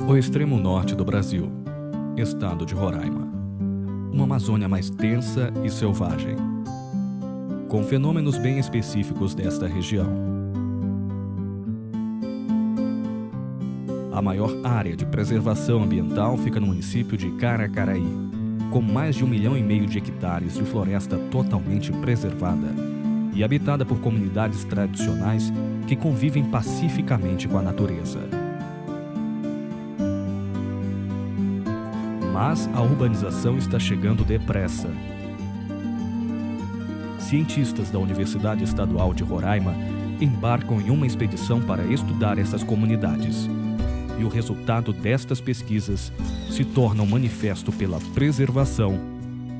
O extremo norte do Brasil, estado de Roraima. Uma Amazônia mais densa e selvagem, com fenômenos bem específicos desta região. A maior área de preservação ambiental fica no município de Caracaraí, com mais de 1,5 milhão de hectares de floresta totalmente preservada e habitada por comunidades tradicionais que convivem pacificamente com a natureza. Mas a urbanização está chegando depressa. Cientistas da Universidade Estadual de Roraima embarcam em uma expedição para estudar essas comunidades. E o resultado destas pesquisas se torna um manifesto pela preservação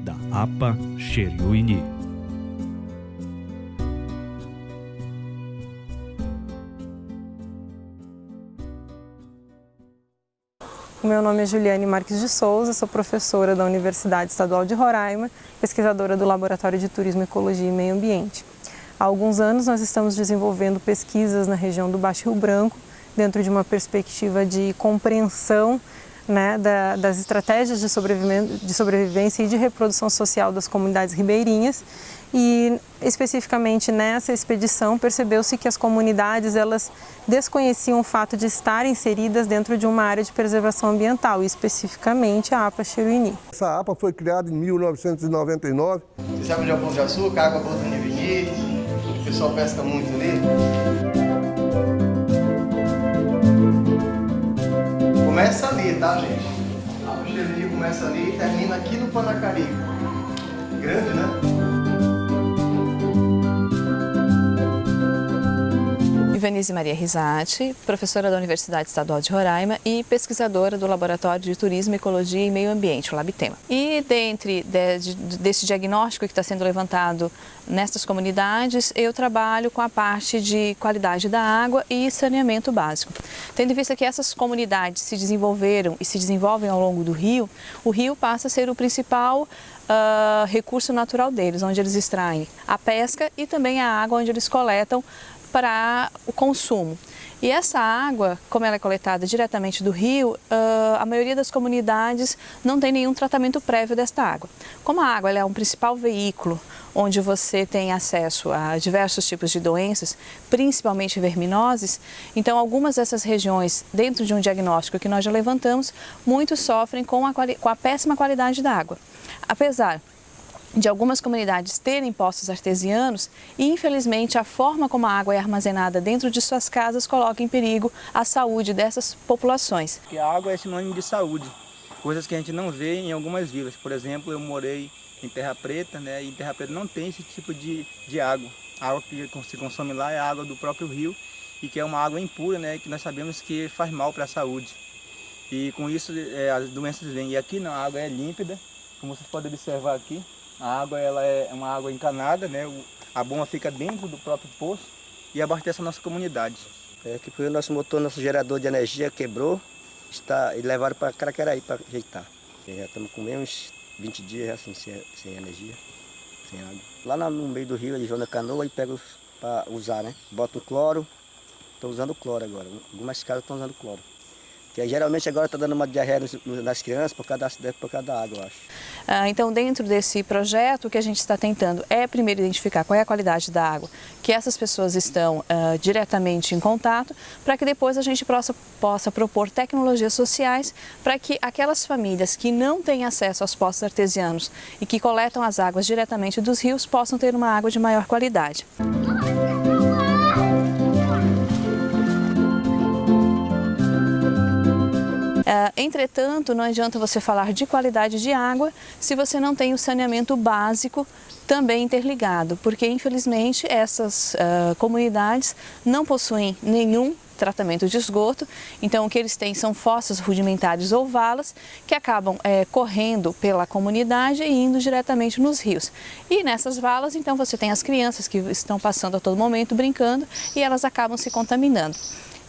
da APA Xeriuini. O meu nome é Juliane Marques de Souza, sou professora da Universidade Estadual de Roraima, pesquisadora do Laboratório de Turismo, Ecologia e Meio Ambiente. Há alguns anos nós estamos desenvolvendo pesquisas na região do Baixo Rio Branco, dentro de uma perspectiva de compreensão, das estratégias de sobrevivência e de reprodução social das comunidades ribeirinhas. E especificamente nessa expedição percebeu-se que as comunidades elas desconheciam o fato de estarem inseridas dentro de uma área de preservação ambiental, e especificamente a APA Xeriuini. Essa APA foi criada em 1999. Você sabe onde é o Pão de Açúcar, a água bota no Nivini, o pessoal pesca muito ali. Começa ali, tá, gente? A APA Xeriuini começa ali e termina aqui no Panacarico. Grande, né? Ivanise Maria Risati, professora da Universidade Estadual de Roraima e pesquisadora do Laboratório de Turismo, Ecologia e Meio Ambiente, o LabTema. E dentro desse diagnóstico que está sendo levantado nestas comunidades, eu trabalho com a parte de qualidade da água e saneamento básico. Tendo em vista que essas comunidades se desenvolveram e se desenvolvem ao longo do rio, o rio passa a ser o principal recurso natural deles, onde eles extraem a pesca e também a água onde eles coletam para o consumo. E essa água, como ela é coletada diretamente do rio, a maioria das comunidades não tem nenhum tratamento prévio desta água. Como a água ela é um principal veículo onde você tem acesso a diversos tipos de doenças, principalmente verminoses, então algumas dessas regiões, dentro de um diagnóstico que nós já levantamos, muitos sofrem com a péssima qualidade da água. Apesar de algumas comunidades terem poços artesianos, e infelizmente a forma como a água é armazenada dentro de suas casas coloca em perigo a saúde dessas populações. Porque a água é sinônimo de saúde, coisas que a gente não vê em algumas vilas. Por exemplo, eu morei em Terra Preta, e em Terra Preta não tem esse tipo de água. A água que se consome lá é a água do próprio rio, e que é uma água impura, que nós sabemos que faz mal para a saúde. E com isso as doenças vêm. E aqui não, a água é límpida, como vocês podem observar aqui. A água ela é uma água encanada, a bomba fica dentro do próprio poço e abastece a nossa comunidade. Que foi o nosso motor, nosso gerador de energia quebrou, e levaram para Caracaraí para ajeitar. Já estamos com uns 20 dias assim, sem energia, sem água. Lá no meio do rio eles vão na canoa e pegam para usar, Botam cloro, estão usando cloro agora, algumas casas estão usando cloro. Que geralmente agora está dando uma diarreia nas crianças por causa da água, eu acho. Então, dentro desse projeto, o que a gente está tentando é primeiro identificar qual é a qualidade da água que essas pessoas estão diretamente em contato, para que depois a gente possa propor tecnologias sociais para que aquelas famílias que não têm acesso aos poços artesianos e que coletam as águas diretamente dos rios possam ter uma água de maior qualidade. Entretanto, não adianta você falar de qualidade de água se você não tem o saneamento básico também interligado, porque infelizmente essas comunidades não possuem nenhum tratamento de esgoto, então o que eles têm são fossas rudimentares ou valas que acabam correndo pela comunidade e indo diretamente nos rios. E nessas valas, então, você tem as crianças que estão passando a todo momento brincando e elas acabam se contaminando.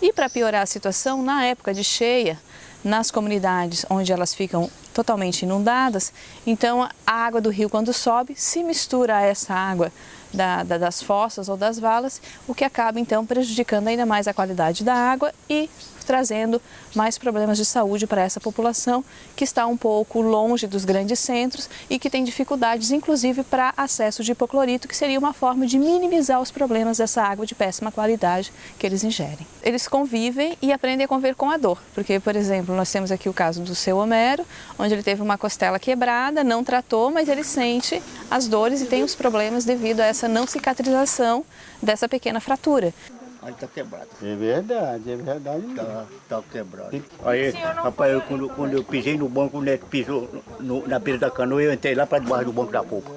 E para piorar a situação, na época de cheia, nas comunidades onde elas ficam totalmente inundadas, então a água do rio, quando sobe, se mistura a essa água das fossas ou das valas, o que acaba então prejudicando ainda mais a qualidade da água e trazendo mais problemas de saúde para essa população que está um pouco longe dos grandes centros e que tem dificuldades, inclusive, para acesso de hipoclorito, que seria uma forma de minimizar os problemas dessa água de péssima qualidade que eles ingerem. Eles convivem e aprendem a conviver com a dor, porque, por exemplo, nós temos aqui o caso do seu Homero, onde ele teve uma costela quebrada, não tratou, mas ele sente as dores e tem os problemas devido a essa não cicatrização dessa pequena fratura. Aí tá quebrado. É verdade Tá quebrado. Aí, rapaz, quando eu pisei no banco, né, pisou na beira da canoa, eu entrei lá para debaixo do banco da polpa.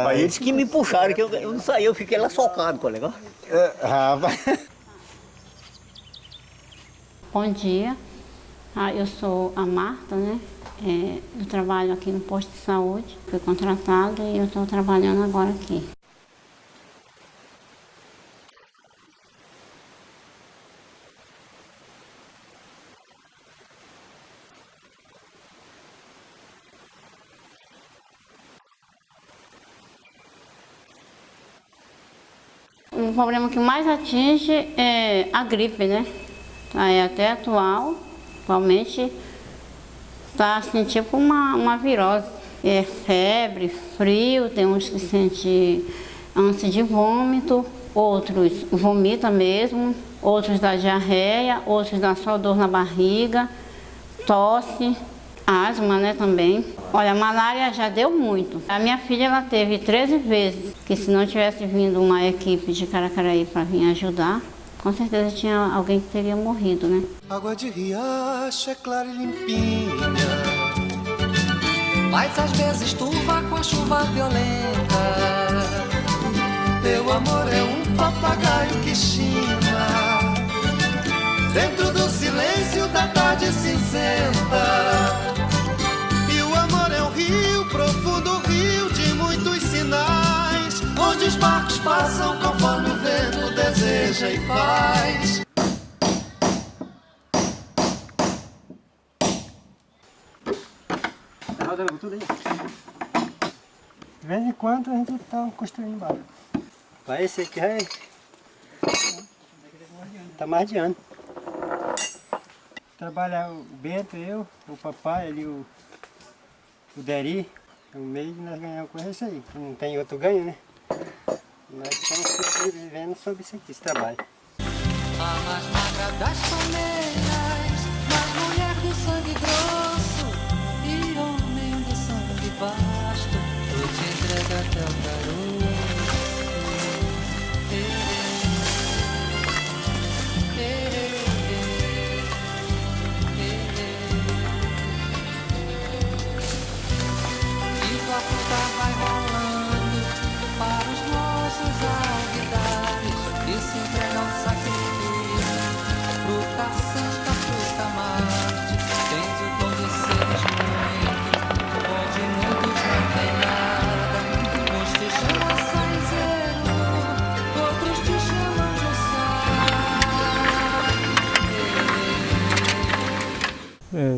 Aí eles que me puxaram, que eu não saí, eu fiquei lá socado, colega. Bom dia, eu sou a Marta, né? Eu trabalho aqui no posto de saúde, fui contratada e eu estou trabalhando agora aqui. O problema que mais atinge é a gripe, né? Aí até atualmente está assim, tipo uma virose. É febre, frio, tem uns que sentem ânsia de vômito, outros vomitam mesmo, outros dá diarreia, outros dá só dor na barriga, tosse, asma, né, também. Olha, a malária já deu muito. A minha filha, ela teve 13 vezes, que se não tivesse vindo uma equipe de Caracaraí para vir ajudar, com certeza tinha alguém que teria morrido, né? Água de riacho é clara e limpinha, mas às vezes turva com a chuva violenta. Teu amor é um papagaio que china dentro do silêncio da tarde cinzenta. E o amor é um rio profundo, rio de muitos sinais, onde os barcos passam conforme o vento deseja e faz. Tudo aí. De vez em quando a gente está construindo barco. Mas esse aqui tá mais de ano. Trabalha o Bento, eu, o papai, ali o Deri. O mês nós ganhamos com isso aí. Não tem outro ganho, né? Nós estamos sobrevivendo sobre isso aqui, esse trabalho. A mais magra das palmeiras, mais mulher do sangue grosso e homem do sangue vasto, tu te entrega até o garoto. E tua fruta vai rolando para os nossos alvidares e se entrega ao sacrifício. Fruta santa, fruta Marte, tens o dom de seres muito, onde muitos não tem nada. Uns te chamam saizeiro, outros te chamam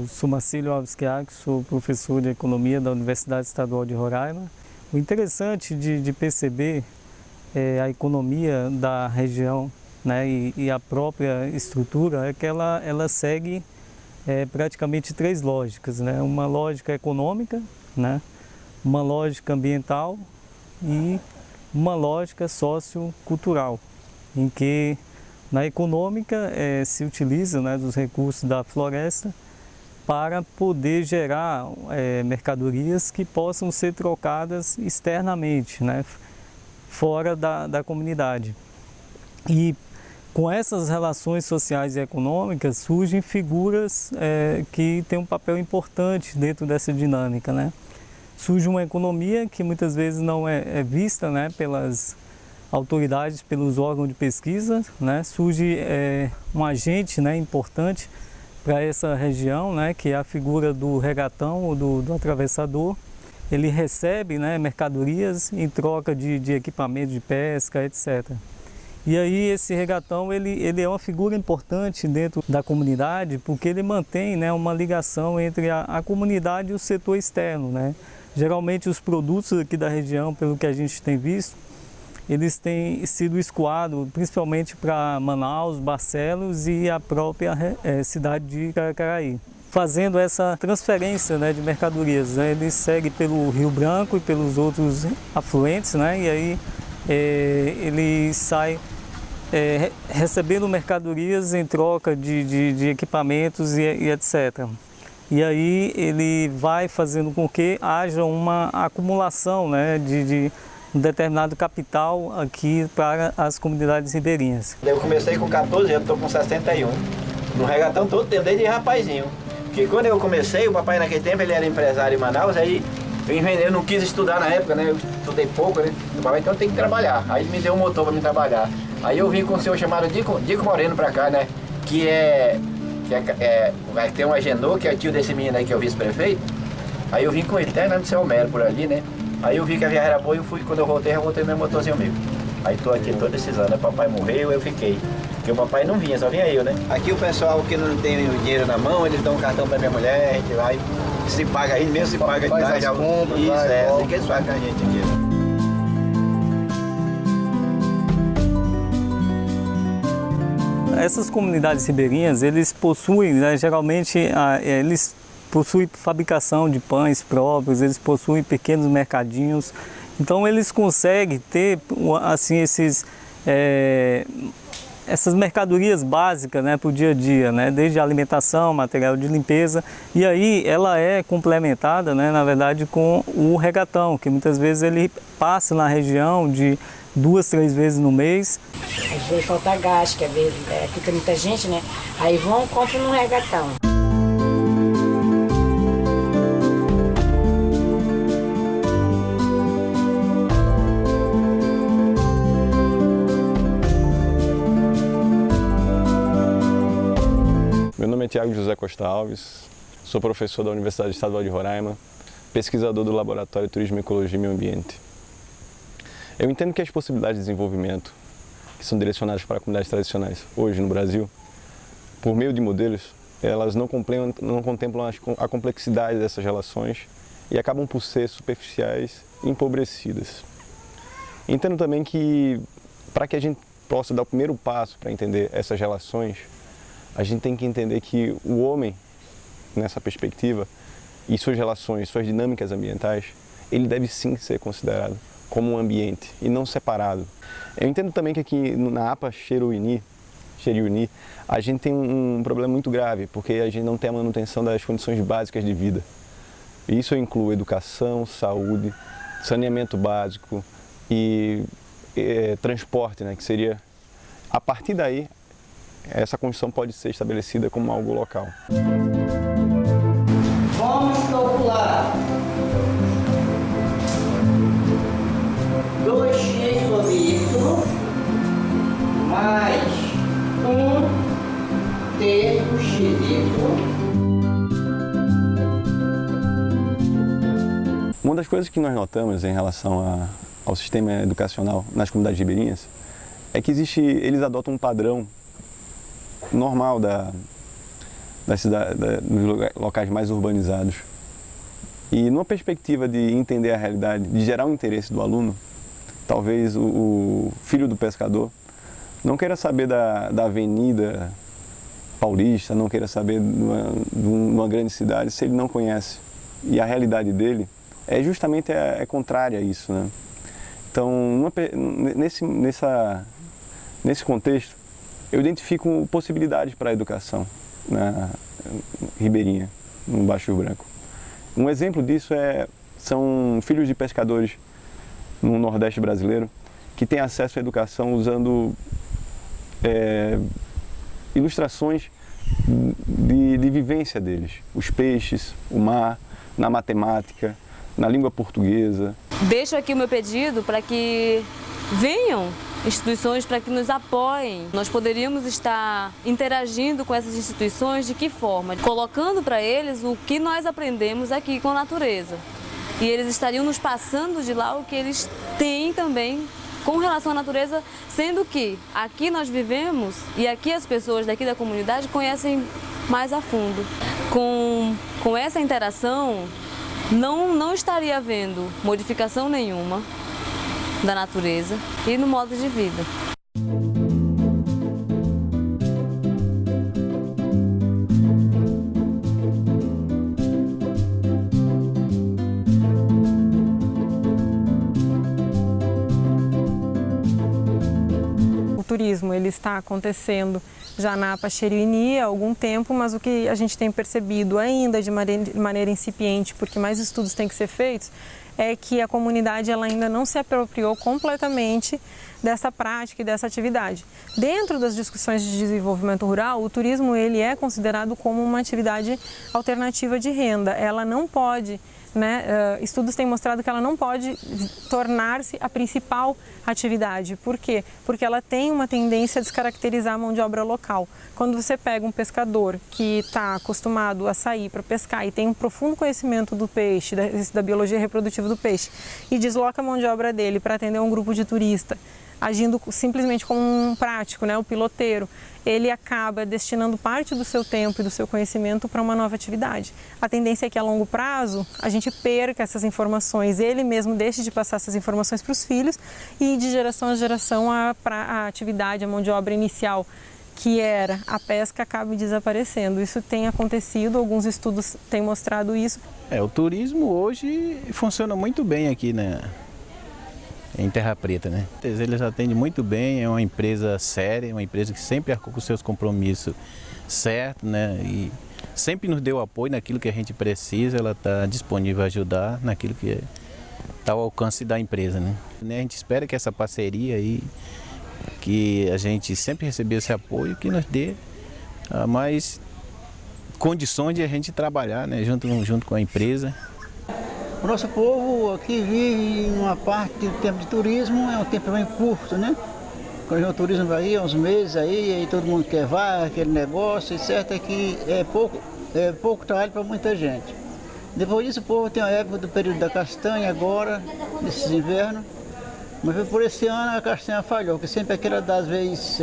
de Sou Marcílio Alves Chiac, sou professor de Economia da Universidade Estadual de Roraima. O interessante de perceber a economia da região, né, e a própria estrutura é que ela segue praticamente três lógicas, né? Uma lógica econômica, né? Uma lógica ambiental e uma lógica sociocultural, em que na econômica se utiliza, né, dos recursos da floresta para poder gerar mercadorias que possam ser trocadas externamente, né, fora da comunidade. E com essas relações sociais e econômicas surgem figuras que têm um papel importante dentro dessa dinâmica, né? Surge uma economia que muitas vezes não é vista, né, pelas autoridades, pelos órgãos de pesquisa, né? Surge um agente, né, importante para essa região, né, que é a figura do regatão ou do atravessador. Ele recebe, né, mercadorias em troca de equipamento de pesca, etc. E aí esse regatão ele é uma figura importante dentro da comunidade porque ele mantém, né, uma ligação entre a comunidade e o setor externo, né? Geralmente os produtos aqui da região, pelo que a gente tem visto, eles têm sido escoados principalmente para Manaus, Barcelos e a própria cidade de Caracaraí. Fazendo essa transferência, né, de mercadorias, né, ele segue pelo Rio Branco e pelos outros afluentes, né, e aí ele sai recebendo mercadorias em troca de equipamentos e etc. E aí ele vai fazendo com que haja uma acumulação, né, de um determinado capital aqui para as comunidades ribeirinhas. Eu comecei com 14 anos, estou com 61. No regatão todo tempo, desde rapazinho. Porque quando eu comecei, o papai naquele tempo ele era empresário em Manaus, aí eu não quis estudar na época, né? Eu estudei pouco, né? O papai então tem que trabalhar. Aí ele me deu um motor para me trabalhar. Aí eu vim com o senhor chamado Dico Moreno para cá, né? Que tem um Agenor, que é tio desse menino aí que é o vice-prefeito. Aí eu vim com ele, até no seu Melo por ali, né? Aí eu vi que a viagem era boa e quando eu voltei meu motorzinho meu. Aí tô aqui todos esses anos, papai morreu, eu fiquei. Porque o papai não vinha, só vinha eu, né? Aqui o pessoal que não tem o dinheiro na mão, eles dão um cartão pra minha mulher, a gente vai, se paga aí, mesmo se paga de faz as compras, isso, vai, assim que eles fazem com a gente aqui. Essas comunidades ribeirinhas, eles possuem, né, geralmente, eles possuem fabricação de pães próprios, eles possuem pequenos mercadinhos. Então eles conseguem ter assim, essas mercadorias básicas, né, para o dia a dia, né, desde alimentação, material de limpeza. E aí ela é complementada, né, na verdade, com o regatão, que muitas vezes ele passa na região de 2, 3 vezes no mês. Às vezes falta gás, que às vezes aqui tem muita gente, né? Aí vão e compram no regatão. Meu nome é Tiago José Costa Alves, sou professor da Universidade Estadual de Roraima, pesquisador do Laboratório de Turismo, Ecologia e Meio Ambiente. Eu entendo que as possibilidades de desenvolvimento que são direcionadas para comunidades tradicionais hoje no Brasil, por meio de modelos, elas não contemplam a complexidade dessas relações e acabam por ser superficiais e empobrecidas. Entendo também que, para que a gente possa dar o primeiro passo para entender essas relações, a gente tem que entender que o homem, nessa perspectiva, e suas relações, suas dinâmicas ambientais, ele deve sim ser considerado como um ambiente e não separado. Eu entendo também que aqui na APA Xeriuni, a gente tem um problema muito grave, porque a gente não tem a manutenção das condições básicas de vida. E isso inclui educação, saúde, saneamento básico e transporte, né, que seria, a partir daí, essa condição pode ser estabelecida como algo local. Vamos calcular 2x sobre y mais 1/3 xy. Uma das coisas que nós notamos em relação ao sistema educacional nas comunidades ribeirinhas é que eles adotam um padrão normal dos locais mais urbanizados. E numa perspectiva de entender a realidade, de gerar o interesse do aluno, talvez o filho do pescador não queira saber da Avenida Paulista, não queira saber de uma grande cidade se ele não conhece. E a realidade dele é justamente contrária a isso, né? Então, nesse contexto, eu identifico possibilidades para a educação na ribeirinha, no Baixo Rio Branco. Um exemplo disso são filhos de pescadores no Nordeste brasileiro que têm acesso à educação usando ilustrações de vivência deles. Os peixes, o mar, na matemática, na língua portuguesa. Deixo aqui o meu pedido para que venham instituições para que nos apoiem. Nós poderíamos estar interagindo com essas instituições de que forma? Colocando para eles o que nós aprendemos aqui com a natureza. E eles estariam nos passando de lá o que eles têm também com relação à natureza, sendo que aqui nós vivemos e aqui as pessoas daqui da comunidade conhecem mais a fundo. Com essa interação, não estaria havendo modificação nenhuma da natureza e no modo de vida. O turismo ele está acontecendo já na Apaxeri-Uini há algum tempo, mas o que a gente tem percebido ainda de maneira incipiente, porque mais estudos têm que ser feitos, é que a comunidade ela ainda não se apropriou completamente dessa prática e dessa atividade. Dentro das discussões de desenvolvimento rural, o turismo ele é considerado como uma atividade alternativa de renda. Ela não pode, estudos têm mostrado que ela não pode tornar-se a principal atividade. Por quê? Porque ela tem uma tendência a descaracterizar a mão de obra local. Quando você pega um pescador que está acostumado a sair para pescar e tem um profundo conhecimento do peixe, da biologia reprodutiva do peixe, e desloca a mão de obra dele para atender um grupo de turista, agindo simplesmente como um prático, o piloteiro, ele acaba destinando parte do seu tempo e do seu conhecimento para uma nova atividade. A tendência é que a longo prazo a gente perca essas informações, ele mesmo deixe de passar essas informações para os filhos e de geração a geração a atividade, a mão de obra inicial, que era a pesca, acabe desaparecendo. Isso tem acontecido, alguns estudos têm mostrado isso. O turismo hoje funciona muito bem aqui, em Terra Preta, Eles atendem muito bem, é uma empresa séria, uma empresa que sempre arcou com seus compromissos certos, E sempre nos deu apoio naquilo que a gente precisa, ela está disponível a ajudar naquilo que está ao alcance da empresa, A gente espera que essa parceria aí, que a gente sempre recebeu esse apoio, que nos dê mais condições de a gente trabalhar, junto com a empresa. O nosso povo aqui vive em uma parte do tempo de turismo, é um tempo bem curto, Quando o turismo vai aí, uns meses aí todo mundo quer aquele negócio, etc. É que é pouco trabalho para muita gente. Depois disso o povo tem a época do período da castanha agora, nesses invernos, mas por esse ano a castanha falhou, que sempre aquela das vezes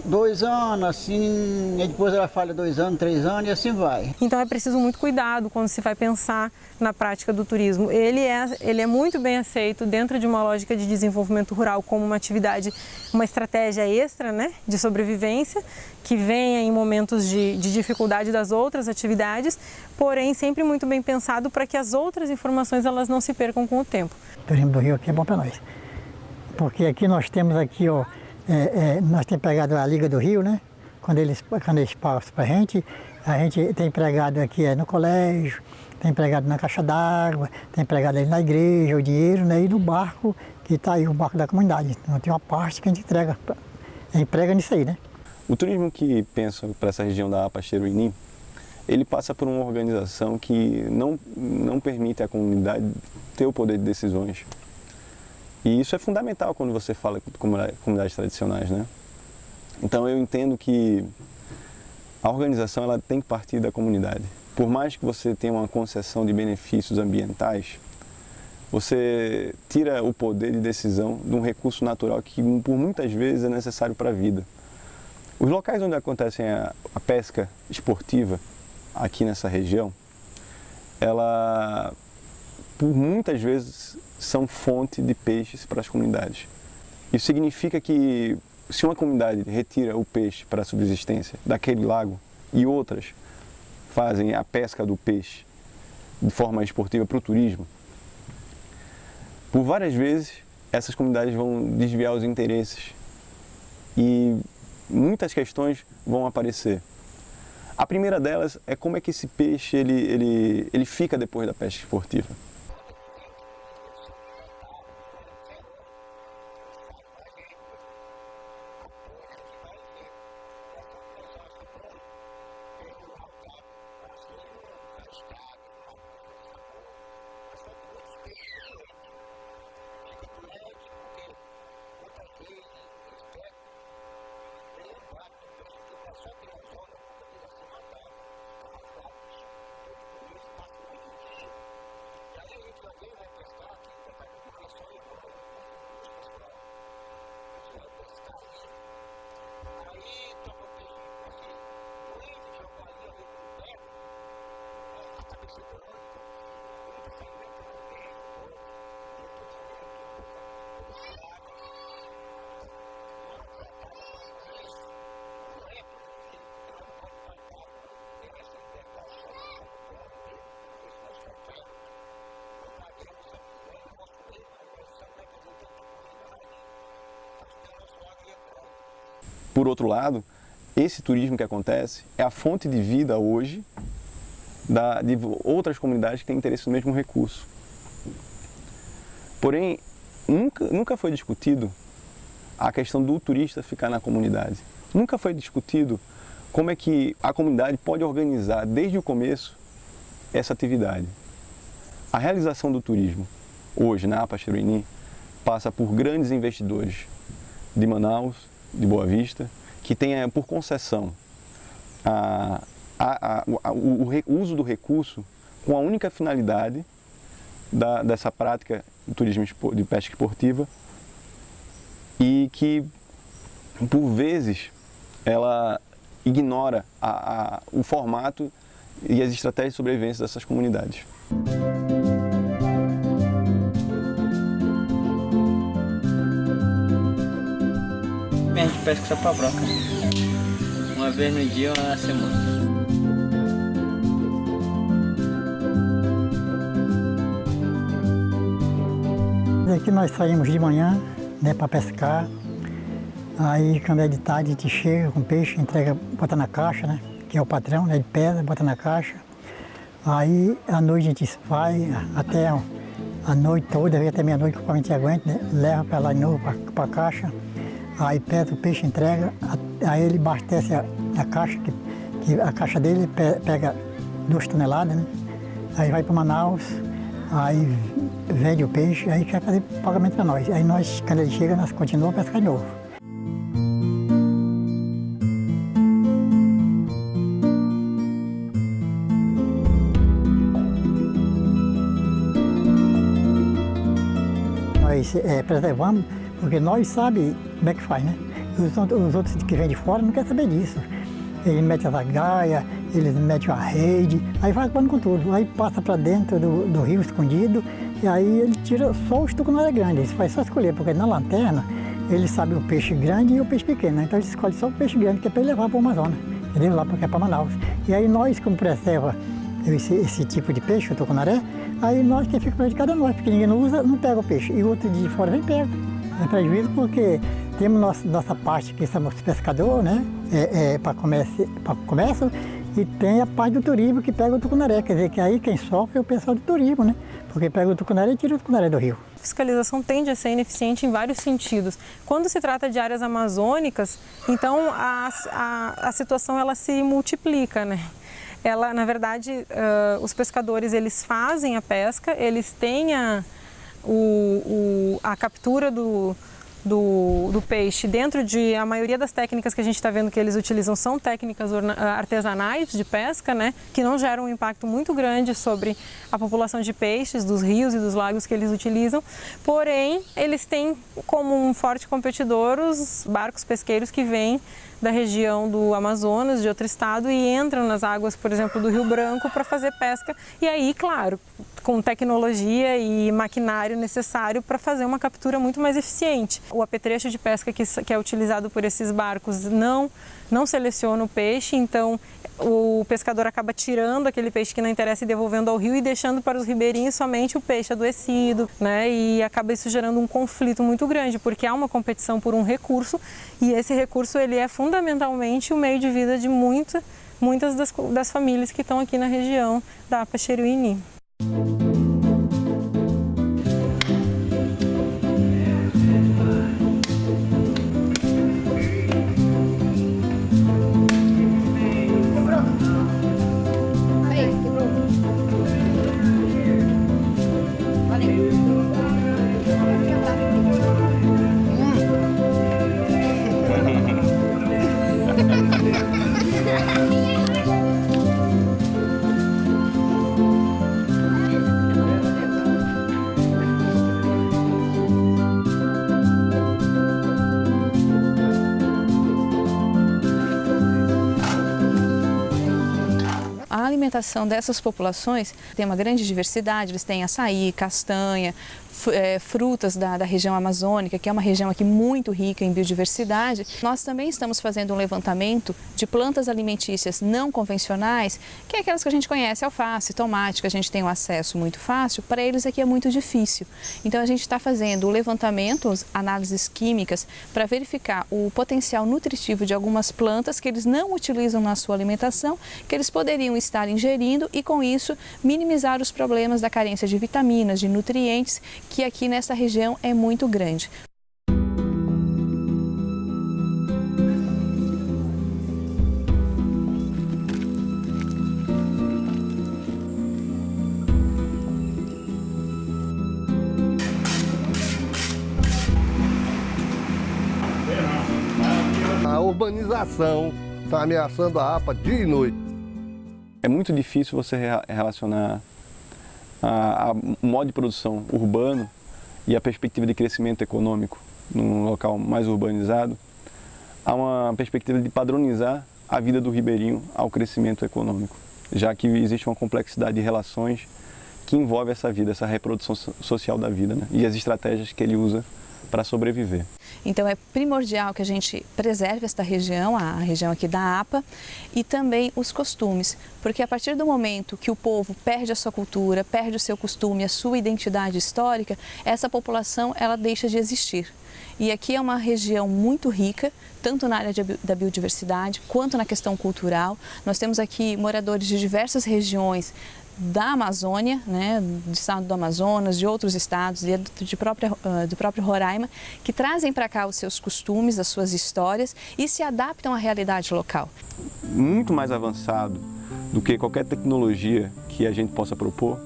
2 anos, assim, e depois ela falha 2 anos, 3 anos e assim vai. Então é preciso muito cuidado quando se vai pensar na prática do turismo. Ele é muito bem aceito dentro de uma lógica de desenvolvimento rural como uma atividade, uma estratégia extra, de sobrevivência, que venha em momentos de dificuldade das outras atividades, porém sempre muito bem pensado para que as outras informações elas não se percam com o tempo. O turismo do Rio aqui é bom para nós, porque aqui nós temos aqui, nós temos pegado a Liga do Rio, quando eles passam para a gente tem empregado aqui no colégio, tem empregado na caixa d'água, tem empregado ali na igreja, o dinheiro, e no barco, que está aí o barco da comunidade. Então tem uma parte que a gente emprega nisso aí, O turismo que pensa para essa região da Apaxeri-Uini, ele passa por uma organização que não permite à comunidade ter o poder de decisões. E isso é fundamental quando você fala de comunidades tradicionais, Então eu entendo que a organização ela tem que partir da comunidade. Por mais que você tenha uma concessão de benefícios ambientais, você tira o poder de decisão de um recurso natural que por muitas vezes é necessário para a vida. Os locais onde acontece a pesca esportiva aqui nessa região, ela por muitas vezes são fonte de peixes para as comunidades. Isso significa que se uma comunidade retira o peixe para a subsistência daquele lago e outras fazem a pesca do peixe de forma esportiva para o turismo, por várias vezes essas comunidades vão desviar os interesses e muitas questões vão aparecer. A primeira delas é como é que esse peixe ele fica depois da pesca esportiva. Por outro lado, esse turismo que acontece é a fonte de vida hoje de outras comunidades que têm interesse no mesmo recurso. Porém, nunca foi discutido a questão do turista ficar na comunidade. Nunca foi discutido como é que a comunidade pode organizar desde o começo essa atividade. A realização do turismo hoje na APA Cheruini passa por grandes investidores de Manaus, de Boa Vista, que têm por concessão o uso do recurso com a única finalidade dessa prática de turismo de pesca esportiva e que, por vezes, ela ignora o formato e as estratégias de sobrevivência dessas comunidades. A gente pesca só pra broca, uma vez no dia ou na semana. Aqui nós saímos de manhã, né, para pescar. Aí quando é de tarde a gente chega com peixe, entrega, bota na caixa, né? Que é o patrão, né? Ele pesa, bota na caixa. Aí à noite a gente vai até a noite toda, até meia-noite que a gente aguenta, né? Leva para lá de novo para a caixa. Aí pesa o peixe, entrega, aí ele abastece a caixa, que a caixa dele pega 2 toneladas, né? Aí vai para Manaus, aí vende o peixe, aí quer fazer pagamento para nós. Aí nós, quando ele chega, nós continuamos a pescar de novo. Nós preservamos, porque nós sabemos como é que faz, né? Os outros que vêm de fora não querem saber disso. Eles metem a zagaia, eles metem a rede, aí vai acabando com tudo. Aí passa para dentro do rio escondido e aí ele tira só os tucunaré grandes. Ele faz só escolher, porque na lanterna ele sabe o peixe grande e o peixe pequeno, né? Então ele escolhe só o peixe grande, que é para ele levar para o Amazonas, entendeu? Lá porque é para Manaus. E aí nós, como preserva esse tipo de peixe, o tucunaré, aí nós que fica prejudicado a nós, porque ninguém não usa, não pega o peixe. E o outro de fora vem e pega. É prejuízo porque temos nossa parte que somos pescadores, né? Para comércio, e tem a parte do turismo que pega o tucunaré. Quer dizer que aí quem sofre é o pessoal do turismo, né? Porque pega o tucunaré e tira o tucunaré do rio. A fiscalização tende a ser ineficiente em vários sentidos. Quando se trata de áreas amazônicas, então a situação ela se multiplica, né? Ela, na verdade, os pescadores eles fazem a pesca, eles têm a captura do peixe dentro de a maioria das técnicas que a gente está vendo que eles utilizam são técnicas artesanais de pesca, né, que não geram um impacto muito grande sobre a população de peixes dos rios e dos lagos que eles utilizam, porém eles têm como um forte competidor os barcos pesqueiros que vêm da região do Amazonas, de outro estado, e entram nas águas, por exemplo, do Rio Branco para fazer pesca. E aí, claro, com tecnologia e maquinário necessário para fazer uma captura muito mais eficiente. O apetrecho de pesca que é utilizado por esses barcos não seleciona o peixe, então o pescador acaba tirando aquele peixe que não interessa e devolvendo ao rio e deixando para os ribeirinhos somente o peixe adoecido, né? E acaba isso gerando um conflito muito grande, porque há uma competição por um recurso e esse recurso ele é fundamentalmente o meio de vida de muitas das famílias que estão aqui na região da APA Cheruini. A alimentação dessas populações tem uma grande diversidade, eles têm açaí, castanha, frutas da região amazônica, que é uma região aqui muito rica em biodiversidade, nós também estamos fazendo um levantamento de plantas alimentícias não convencionais, que é aquelas que a gente conhece, alface, tomate, que a gente tem um acesso muito fácil, para eles aqui é muito difícil. Então a gente está fazendo o levantamento, análises químicas, para verificar o potencial nutritivo de algumas plantas que eles não utilizam na sua alimentação, que eles poderiam estar ingerindo e com isso minimizar os problemas da carência de vitaminas, de nutrientes, que aqui nessa região é muito grande. A urbanização está ameaçando a APA dia e noite. É muito difícil você relacionar o modo de produção urbano e a perspectiva de crescimento econômico num local mais urbanizado a uma perspectiva de padronizar a vida do ribeirinho ao crescimento econômico, já que existe uma complexidade de relações que envolve essa vida, essa reprodução social da vida, né? E as estratégias que ele usa para sobreviver. Então é primordial que a gente preserve esta região, a região aqui da APA, e também os costumes, porque a partir do momento que o povo perde a sua cultura, perde o seu costume, a sua identidade histórica, essa população ela deixa de existir. E aqui é uma região muito rica, tanto na área da biodiversidade quanto na questão cultural. Nós temos aqui moradores de diversas regiões da Amazônia, né, do estado do Amazonas, de outros estados e do próprio Roraima, que trazem para cá os seus costumes, as suas histórias e se adaptam à realidade local. Muito mais avançado do que qualquer tecnologia que a gente possa propor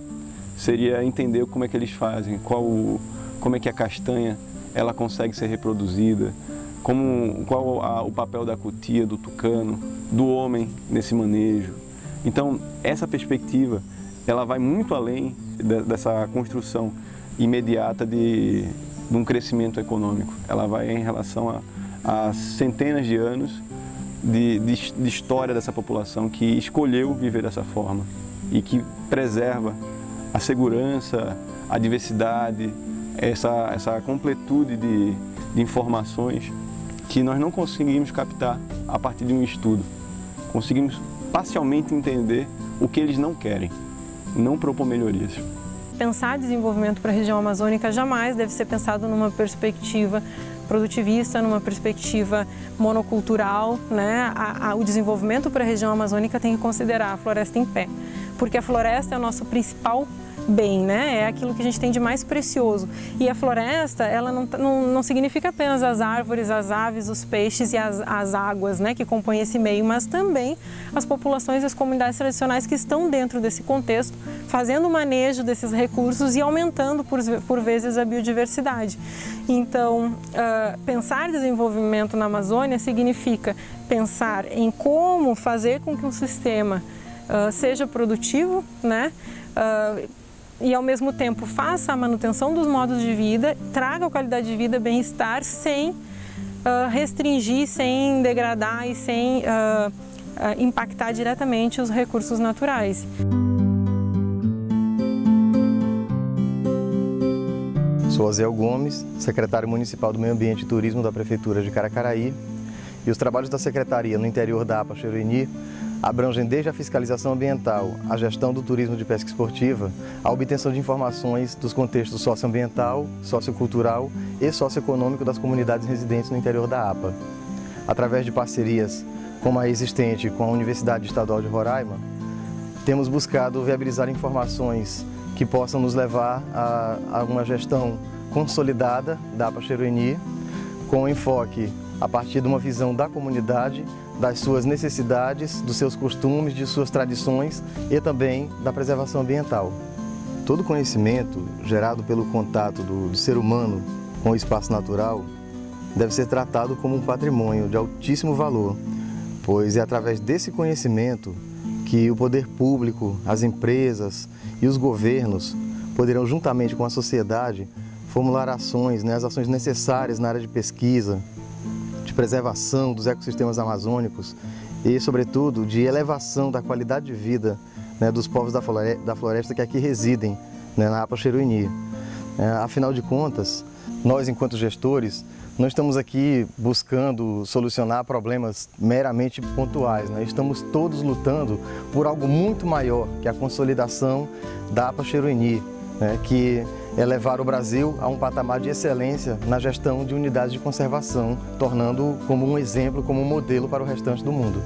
seria entender como é que eles fazem, como é que a castanha ela consegue ser reproduzida, qual o papel da cutia, do tucano, do homem nesse manejo. Então, essa perspectiva ela vai muito além dessa construção imediata de um crescimento econômico. Ela vai em relação a centenas de anos de história dessa população que escolheu viver dessa forma e que preserva a segurança, a diversidade, essa completude de informações que nós não conseguimos captar a partir de um estudo. Conseguimos parcialmente entender o que eles não querem, não propor melhorias. Pensar desenvolvimento para a região amazônica jamais deve ser pensado numa perspectiva produtivista, numa perspectiva monocultural, né? O desenvolvimento para a região amazônica tem que considerar a floresta em pé, porque a floresta é o nosso principal bem, né? É aquilo que a gente tem de mais precioso. E a floresta, ela não significa apenas as árvores, as aves, os peixes e as águas, né, que compõem esse meio, mas também as populações e as comunidades tradicionais que estão dentro desse contexto, fazendo o manejo desses recursos e aumentando, por vezes, a biodiversidade. Então, pensar desenvolvimento na Amazônia significa pensar em como fazer com que um sistema seja produtivo, né? E ao mesmo tempo faça a manutenção dos modos de vida, traga a qualidade de vida, bem-estar, sem restringir, sem degradar e sem impactar diretamente os recursos naturais. Sou Azel Gomes, secretário municipal do Meio Ambiente e Turismo da Prefeitura de Caracaraí, e os trabalhos da Secretaria no interior da APA Xeruini abrangem desde a fiscalização ambiental, a gestão do turismo de pesca esportiva, a obtenção de informações dos contextos socioambiental, sociocultural e socioeconômico das comunidades residentes no interior da APA. Através de parcerias como a existente com a Universidade Estadual de Roraima, temos buscado viabilizar informações que possam nos levar a uma gestão consolidada da APA Xeruini, com enfoque a partir de uma visão da comunidade, das suas necessidades, dos seus costumes, de suas tradições e também da preservação ambiental. Todo conhecimento gerado pelo contato do ser humano com o espaço natural deve ser tratado como um patrimônio de altíssimo valor, pois é através desse conhecimento que o poder público, as empresas e os governos poderão, juntamente com a sociedade, formular ações, as ações necessárias na área de pesquisa, de preservação dos ecossistemas amazônicos e, sobretudo, de elevação da qualidade de vida dos povos da floresta que aqui residem na APA Xeruini. Afinal de contas, nós, enquanto gestores, não estamos aqui buscando solucionar problemas meramente pontuais, né? Estamos todos lutando por algo muito maior, que é a consolidação da APA Cheruini, né? Que é levar o Brasil a um patamar de excelência na gestão de unidades de conservação, tornando como um exemplo, como um modelo para o restante do mundo.